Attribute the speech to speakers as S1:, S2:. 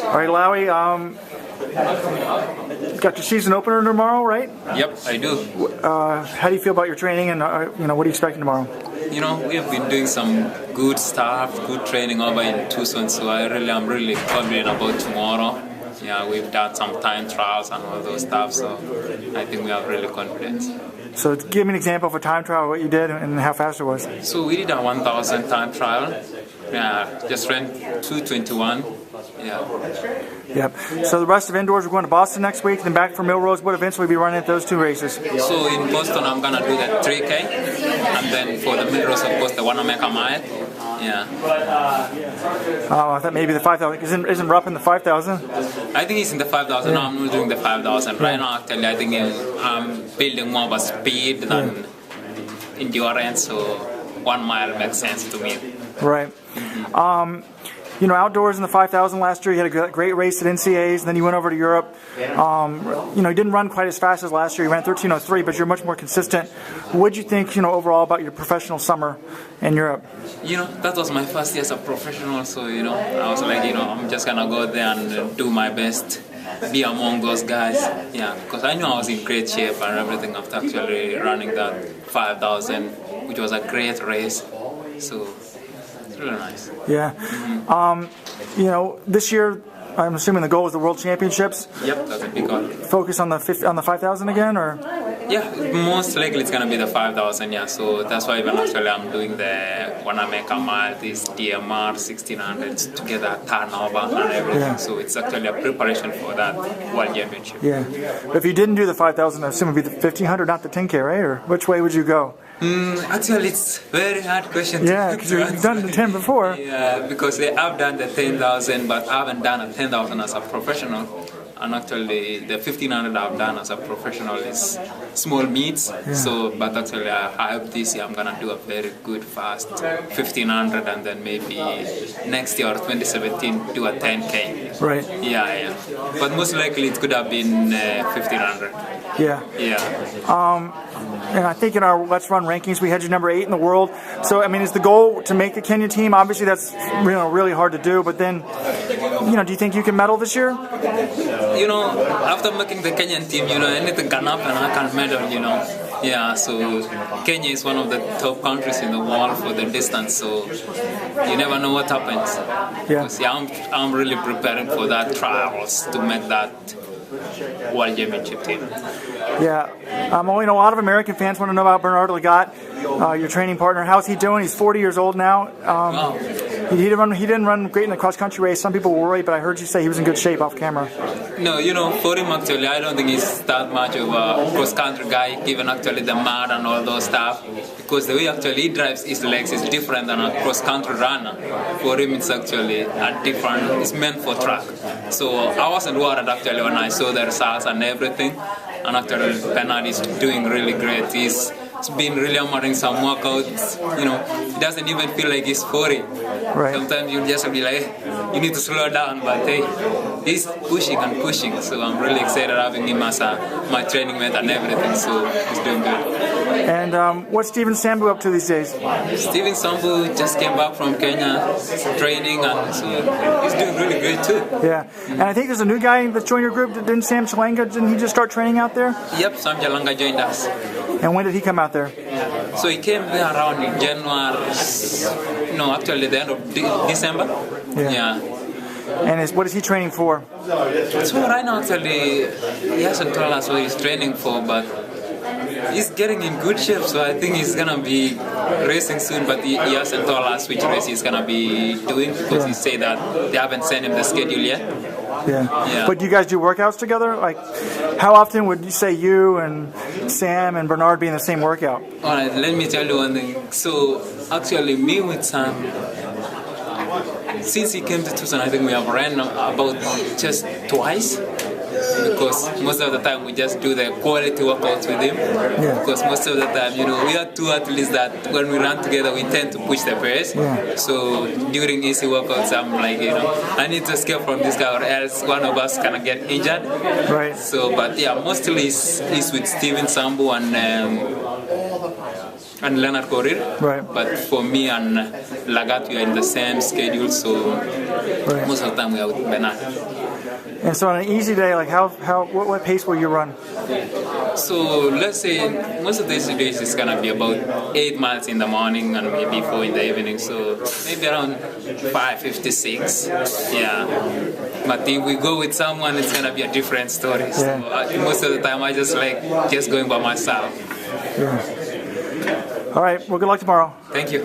S1: All right, Lawi, got your season opener tomorrow, right?
S2: Yep, I do.
S1: How do you feel about your training, and what are you expecting tomorrow?
S2: We have been doing some good stuff, good training over in Tucson, so I'm really confident about tomorrow. Yeah, we've done some time trials and all those stuff, so I think we have really confidence.
S1: So give me an example of a time trial, what you did and how fast it was.
S2: So we did a 1,000 time trial. Yeah, just ran 2:21. Yeah.
S1: Yep. So the rest of indoors, we're going to Boston next week, then back for Millrose. What events will we be running at those two races?
S2: So in Boston, I'm gonna do the 3K, and then for the Millrose, of course, the Wanamaker Mile. Yeah.
S1: Oh, I thought maybe the 5,000. Isn't Rupp in the 5,000?
S2: I think he's in the 5,000. No, I'm not doing the 5,000 right now. Actually, I think I'm building more of a speed than endurance. So 1 mile makes sense to me.
S1: Right. Outdoors in the 5,000 last year, you had a great race at NCAAs, and then you went over to Europe. You didn't run quite as fast as last year. You ran 13:03, but you're much more consistent. What did you think, overall about your professional summer in Europe?
S2: That was my first year as a professional, so, I was like, I'm just going to go there and do my best, be among those guys. Yeah, because I knew I was in great shape and everything after actually running that 5,000, which was a great race. So really nice.
S1: Yeah. This year, I'm assuming the goal is the World Championships.
S2: Yep, that's a big goal.
S1: Focus on the 5,000 again, or?
S2: Yeah, most likely it's gonna be the 5,000. Yeah, so that's why even actually I'm doing the Wanamaker Mile, this DMR 1600 to get that turnover and everything.
S1: Yeah.
S2: So it's actually a preparation for that World Championship.
S1: Yeah. But if you didn't do the 5,000, I assume it would be the 1,500, not the 10K, right? Or which way would you go?
S2: Actually, it's a very hard question.
S1: Yeah, because you've done the 10 before.
S2: Yeah, because I've done the 10,000, but I haven't done a 10,000 as a professional. And actually, the 1,500 I've done as a professional is small meets.
S1: Yeah.
S2: So, but actually, I hope this year I'm gonna do a very good fast 1,500, and then maybe next year or 2017 do a 10K.
S1: Right.
S2: Yeah. But most likely it could have been 1,500.
S1: Yeah.
S2: Yeah.
S1: And I think in our Let's Run rankings, we had you number 8 in the world. So, is the goal to make the Kenya team? Obviously, that's really hard to do. But then, do you think you can medal this year?
S2: After making the Kenyan team, anything can happen. I can medal, Yeah, so Kenya is one of the top countries in the world for the distance. So you never know what happens.
S1: Yeah.
S2: I'm really preparing for that trials to make that World Championship team.
S1: Yeah. A lot of American fans want to know about Bernard Lagat, your training partner. How's he doing? He's 40 years old now.
S2: Wow.
S1: He didn't run great in the cross-country race. Some people were worried, but I heard you say he was in good shape off camera.
S2: No, for him actually, I don't think he's that much of a cross-country guy, given actually the mud and all those stuff. Because the way actually he drives his legs is different than a cross-country runner. For him, it's actually it's meant for track. So I wasn't worried actually when I saw the results and everything. And actually, Bernard is doing really great. He's been really hammering some workouts. He doesn't even feel like he's 40.
S1: Right.
S2: Sometimes you just be like, you need to slow down, but hey, he's pushing and pushing. So I'm really excited having him as my training mate and everything. So he's doing good.
S1: And what's Steven Sambu up to these days?
S2: Steven Sambu just came back from Kenya training, and so he's doing really good too.
S1: Yeah. And I think there's a new guy that joined your group. Didn't Sam Chelanga, didn't he just start training out there?
S2: Yep, Sam Chelanga joined us.
S1: And when did he come out there?
S2: So he came there around in January, actually the end of December. Yeah.
S1: And what is he training for?
S2: So right now actually, he hasn't told us what he's training for, but he's getting in good shape, so I think he's gonna be racing soon, but he hasn't told us which race he's gonna be doing, because he said that they haven't sent him the schedule yet.
S1: Yeah. But do you guys do workouts together? Like, how often would you say you and Sam and Bernard be in the same workout?
S2: All right, let me tell you one thing. So actually, me with Sam, since he came to Tucson, I think we have ran about just twice. Because most of the time we just do the quality workouts with him.
S1: Yeah.
S2: Because most of the time, we are two athletes that when we run together, we tend to push the pace.
S1: Yeah.
S2: So during easy workouts, I'm like, I need to escape from this guy or else one of us gonna get injured.
S1: Right.
S2: So, but yeah, mostly he's with Steven Sambu and Leonard Korir.
S1: Right.
S2: But for me and Lagat, we are in the same schedule, so Most of the time we are with Bernard.
S1: And so on an easy day, like what pace will you run?
S2: So let's say most of these days is gonna be about 8 miles in the morning and maybe 4 in the evening. So maybe around 5:56. Yeah. But if we go with someone, it's gonna be a different story. So most of the time, I just like going by myself.
S1: Yeah. All right. Well, good luck tomorrow.
S2: Thank you.